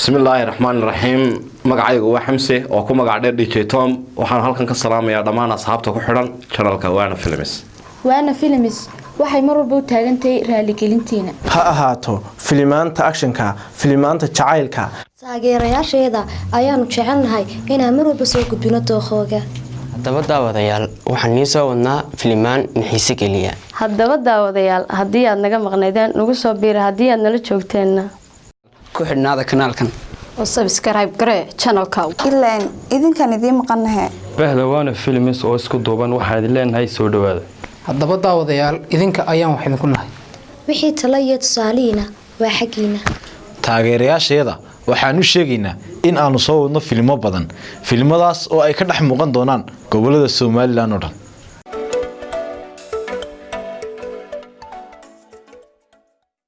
بسم الله الرحمن الرحيم magacaygu waa xamse oo ku magac dheer DJ Tom waxaan halkan ka salaamayaa dhammaan asxaabta ku xiran channelka Waana Films waxay mar walba u taagantahay raali gelintiina ha ahaato filimaanta actionka filimaanta jacaylka taageerayaasheeda ayaanu jecelnahay inaan mar walba soo gudbino dooqooga haddaba daawadayaal waxaan nii soo wadnaa filimaan xiise geliya haddaba daawadayaal haddii aad naga maqnaydeen nagu soo biir haddii aad nala joogteenna ku xidhnaada kanaalkan oo subscribe garee channelka ilaan idinkan idiin maqanahay bahda Waana Films oo isku duuban waxaad leenahay soo dhawaada haddaba daawadayaal idinka ayaan wax idinku nahay wixii talo iyo tusaalihiina waa xaqiina taageerayaasheeda waxaan u sheegaynaa in aanu soo wadno filmo badan filmadaas oo ay ka dhex muuqan doonaan gobolada Soomaaliland oo dhan